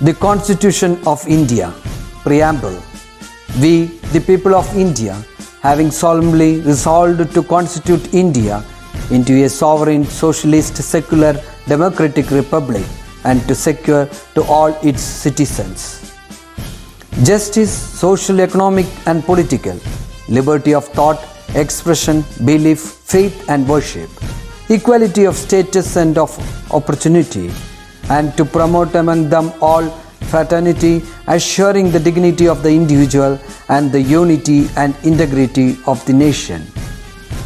The Constitution of India, Preamble. We, the people of India, having solemnly resolved to constitute India into a sovereign, socialist, secular, democratic republic and to secure to all its citizens justice, social, economic and political, liberty of thought, expression, belief, faith and worship, equality of status and of opportunity, and to promote among them all fraternity, assuring the dignity of the individual and the unity and integrity of the nation.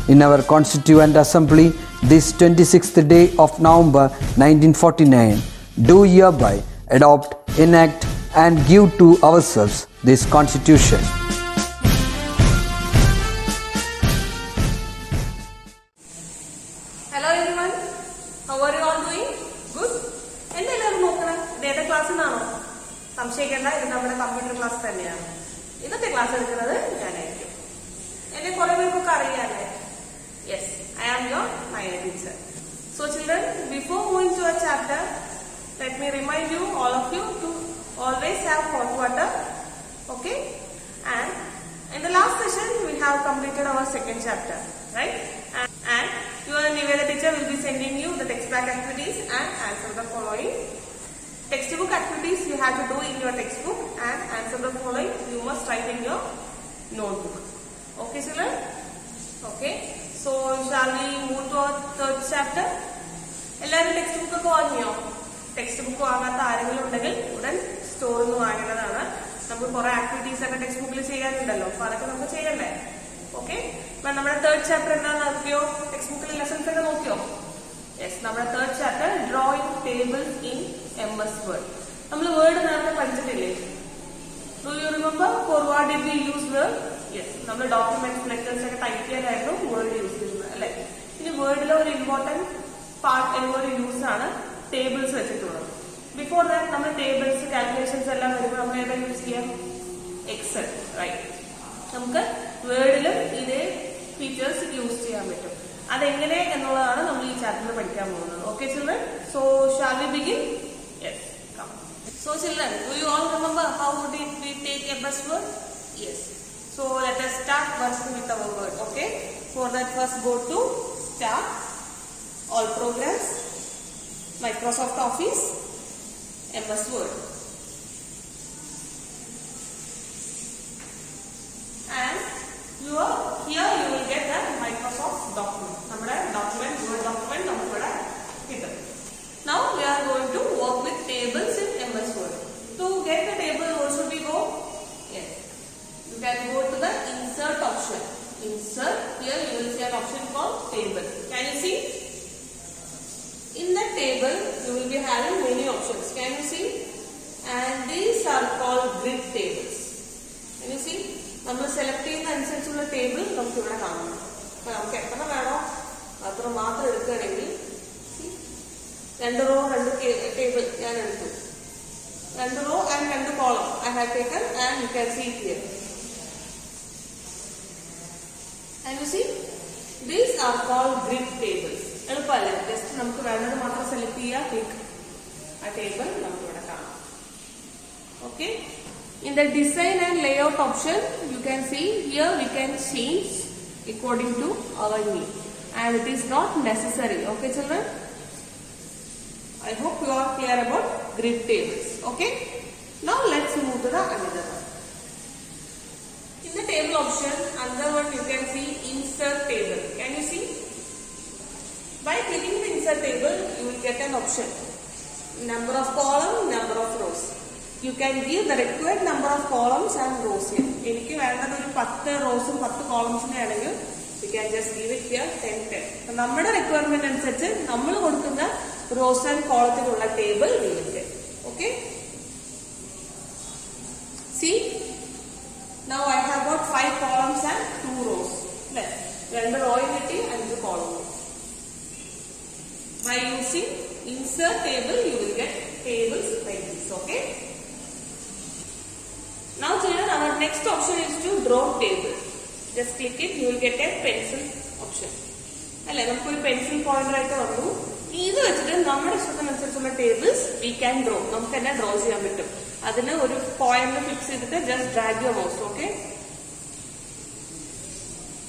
In our Constituent Assembly, this 26th day of November 1949, do hereby adopt, enact and give to ourselves this Constitution. Hello everyone, how are you all doing? Good? എന്തെല്ലാവരും നോക്കണം ഇതേത് ക്ലാസ്സിനാണോ? സംശയിക്കേണ്ട, ഇത് നമ്മുടെ computer class തന്നെയാണ്. ഇന്നത്തെ class എടുക്കുന്നത് ഞാനായിരിക്കും. എന്നെ കുറെ പേർക്കൊക്കെ അറിയാല്ലേ? Yes, I am your Maya teacher. So children, before moving to a chapter, let me remind you, all of you, to always have hot water. Okay? And in the last session, we have completed our second chapter, right? And your Niveda teacher will be sending you the text back activities and answer the following. Textbook activities you have to do in your textbook and answer the following you must write in your notebook. Okay children? Okay. So shall we move to our third chapter? എല്ലാവരും text book ഒക്കെ വാങ്ങിയോ? Text book വാങ്ങാത്ത ആരെങ്കിലും ഉണ്ടെങ്കിൽ ഉടൻ സ്റ്റോറിൽ നിന്ന് വാങ്ങേണ്ടതാണ്. നമുക്ക് കുറെ ആക്ടിവിറ്റീസ് ഒക്കെ ടെക്സ്റ്റ് ബുക്കിൽ ചെയ്യാനുണ്ടല്ലോ, അപ്പൊ അതൊക്കെ നമുക്ക് ചെയ്യണ്ടേ? ഓക്കെ. അപ്പൊ നമ്മുടെ തേർഡ് ചാപ്റ്റർ എന്താണെന്ന് നോക്കിയോ? ടെക്സ്റ്റ് ബുക്കിലെ ലെസൺസ് ഒക്കെ നോക്കിയോ? യെസ്, നമ്മുടെ third chapter drawing tables in MS Word. നമ്മൾ വേർഡ് നേരത്തെ പഠിച്ചിട്ടില്ലേ? Do you remember for what did we use Word? Yes, നമ്മൾ ഡോക്യുമെന്റ്സ്, ലെറ്റേഴ്സ് ഒക്കെ ടൈപ്പ് ചെയ്യാനായിരുന്നു വേർഡ് യൂസ് ചെയ്യുന്നത് അല്ലെ? ഇനി വേർഡിലെ ഒരു ഇമ്പോർട്ടന്റ് പാർട്ട് എന്നൊരു യൂസ് ആണ് ടേബിൾസ് വെച്ചിട്ടുള്ളത്. ബിഫോർ ദാറ്റ് നമ്മൾ ടേബിൾസ്, കാൽക്കുലേഷൻസ് എല്ലാം വരുമ്പോൾ നമ്മൾ ഏതാ യൂസ് ചെയ്യാം? Excel, right? നമുക്ക് വേർഡിലും ഇതേ ഫീച്ചേഴ്സ് യൂസ് ചെയ്യാൻ പറ്റും. അതെങ്ങനെ എന്നുള്ളതാണ് നമ്മൾ ഈ ചാപ്റ്ററിൽ പഠിക്കാൻ പോകുന്നത്. Okay children, so shall we begin? Yes, come. So children, do you all remember how did we take MS Word? Yes. So let us start working with our word. Okay. For that, first go to Start, All Programs, Microsoft Office, MS Word. And here you will get the Microsoft document. Nammude document, Word document nammukku kittum. Now we are going to work with tables in MS Word. To get the table, where should we go? Yes. You can go to the insert option. Insert, here you will see an option called table. Can you see? In the table, you will be having many options. Can you see? And these are called grid tables. Can you see? നമ്മൾ select ചെയ്യുന്ന അനുസരിച്ചുള്ള table നമുക്ക് ഇവിടെ കാണാം. അപ്പൊ നമുക്ക് എത്ര വേണോ അത്ര മാത്രം എടുക്കുകയാണെങ്കിൽ 2 റോ 2 ടേബിൾ ഞാൻ എടുത്തു. 2 row and 2 column I have taken and you can see it here. And you see, these are called grid tables. എളുപ്പമല്ലേ? ജസ്റ്റ് നമുക്ക് വേണ്ടത് മാത്രം സെലക്ട് ചെയ്യുക, ക്ലിക്ക്, ആ ടേബിൾ നമുക്ക് ഇവിടെ കാണാം. Okay. In the design and layout option, you can see here we can change according to our need, and it is not necessary. Okay children, I hope you are clear about grid tables. Okay, now let's move to the another one. In the table option, another one you can see insert table. Can you see? By clicking the insert table, you will get an option: number of columns, number of rows. You can give the required number of columns and rows here. എനിക്ക് വേണ്ടത് ഒരു 10 റോസും 10 കോളംസിനെ ആണെങ്കിൽ you can just give it here 10. നമ്മുടെ requirement അനുസരിച്ച് നമ്മൾ കൊടുക്കുന്ന rows and കോളത്തിലുള്ള table we will get. Okay? See? Now I have got 5 columns and 2 rows. അല്ലേ? 2 റോയും കിട്ടി, 5 കോളവും. By using insert table, you will get tables like this. Okay? Now children, our next option is to draw table. Just click it, you will get a pencil option. അല്ലെ, നമുക്കൊരു pencil pointer ആയിട്ട് വന്നു. ഇത് വെച്ചിട്ട് നമ്മുടെ ഇഷ്ടത്തിനനുസരിച്ചുള്ള tables we can draw. നമുക്ക് തന്നെ draw ചെയ്യാൻ പറ്റും. അതിന് ഒരു പോയിന്റ് ഫിക്സ് ചെയ്തിട്ട് just drag your mouse, okay?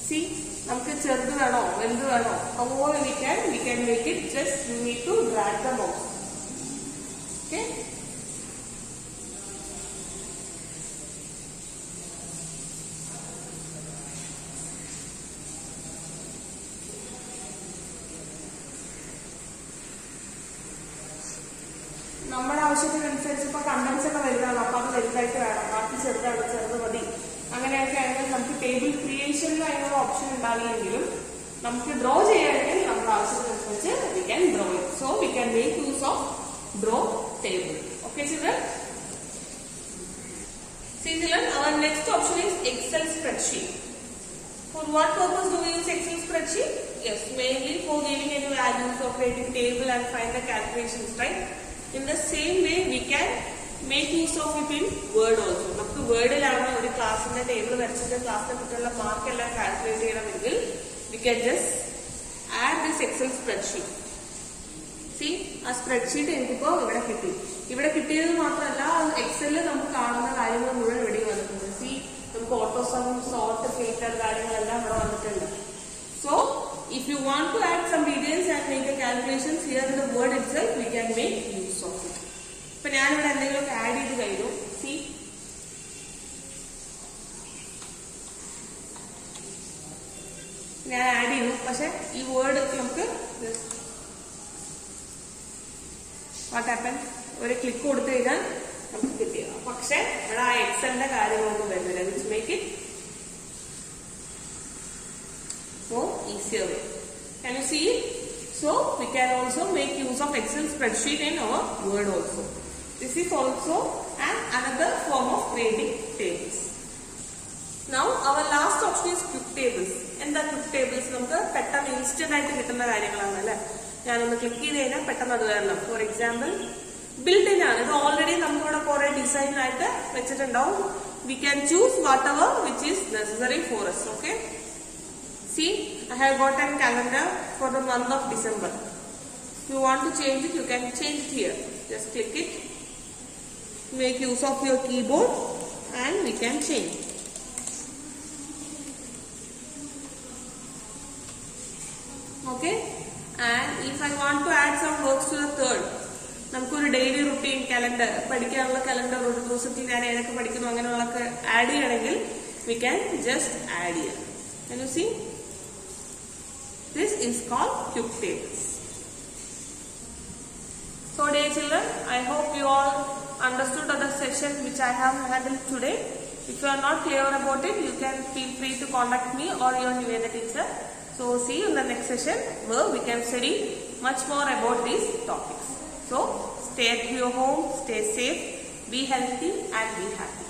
See, നമുക്ക് ചെറുത് വേണോ വലുത് വേണോ however we can make it. Just you need to drag the mouse, okay? നമ്മുടെ ആവശ്യത്തിനനുസരിച്ച് ഇപ്പൊ കണ്ടൻസ് ഒക്കെ വലുതാണ്, അപ്പൊ അത് വലുതായിട്ട് വേണം, ബാക്കി ചെറുത് മതി, അങ്ങനെയൊക്കെ ആണെങ്കിൽ നമുക്ക് ടേബിൾ ക്രിയേഷനിൽ അതിനുള്ള ഓപ്ഷൻ ഉണ്ടാവില്ലെങ്കിലും നമുക്ക് ഡ്രോ ചെയ്യാണെങ്കിൽ നമ്മുടെ ആവശ്യത്തിനനുസരിച്ച് we can draw it. So we can make use of draw table. Okay children? See children, our next option is Excel spreadsheet. For what purpose do we use Excel spreadsheet? Yes, mainly for giving any values or creating table and find the calculations, right? In the same way, we can make use of it in Word also. നമുക്ക് വേർഡിലാണ് ഒരു ക്ലാസ്സിന്റെ table വരച്ചിട്ട് ക്ലാസ്സിനെ കുറിച്ചുള്ള mark എല്ലാം calculate ചെയ്യണമെങ്കിൽ we can just add this Excel spreadsheet. See, ആ spreadsheet എനിക്കിപ്പോ ഇവിടെ കിട്ടിയത് മാത്രമല്ല എക്സലിൽ നമുക്ക് കാണുന്ന കാര്യങ്ങൾ മുഴുവൻ ഇവിടെ വന്നിട്ടുണ്ട്. സി, നമുക്ക് ഓട്ടോസം, സോർട്ട്, ഫിൽറ്റർ കാര്യങ്ങളെല്ലാം ഇവിടെ വന്നിട്ടുണ്ട്. So if you want to add some details and make the calculations here in the word itself, we can make use of it. ഇപ്പൊ ഞാനിവിടെ എന്തെങ്കിലുമൊക്കെ ആഡ് ചെയ്ത് കഴിഞ്ഞു. സി, ഞാൻ ആഡ് ചെയ്തു, പക്ഷെ ഈ വേർഡ് നമുക്ക് വാട്ട് ഹാപ്പൻ, ഒരു ക്ലിക്ക് കൊടുത്തു കഴിഞ്ഞാൽ നമുക്ക് കിട്ടിയത്. പക്ഷെ ഇവിടെ ആ എക്സലിന്റെ കാര്യങ്ങളൊന്നും വരുന്നില്ല. Which make it more easier way. Can you see it? So we can also make use of Excel spreadsheet in our Word also. This is also another form of creating tables. Now our last option is quick tables. എന്താ quick tables? നമുക്ക് പെട്ടെന്ന് instant ആയിട്ട് കിട്ടുന്ന കാര്യങ്ങളാണ് അല്ലെ. ഞാനൊന്ന് click ചെയ്ത് കഴിഞ്ഞാൽ പെട്ടെന്ന് അത് വരണം. ഫോർ എക്സാമ്പിൾ ബിൽഡ് ഇൻ ആണ്. ഇത് ഓൾറെഡി നമുക്കിവിടെ കുറെ ഡിസൈൻ ആയിട്ട് വെച്ചിട്ടുണ്ടാവും. We can choose what ever which is necessary four us. Okay, see, I have got a calendar for the month of December. If you want to change it, you can change it here. Just click it, make use of your keyboard, and we can change. Okay, and if I want to add some works to the third, നമുക്കൊരു daily routine calendar, പഠിക്കാനുള്ള calendar, ഒരു ദിവസത്തിൽ ഞാൻ ഏതൊക്കെ പഠിക്കുന്നു അങ്ങനെയുള്ളതൊക്കെ add ചെയ്യണമെങ്കിൽ we can just add here. Can you see? This is called quick tables. So dear children, I hope you all understood the session which I have handled today. If you are not clear about it, you can feel free to contact me or your Niveda teacher. So see you in the next session where we can study much more about these topics. So stay at your home, stay safe, be healthy and be happy.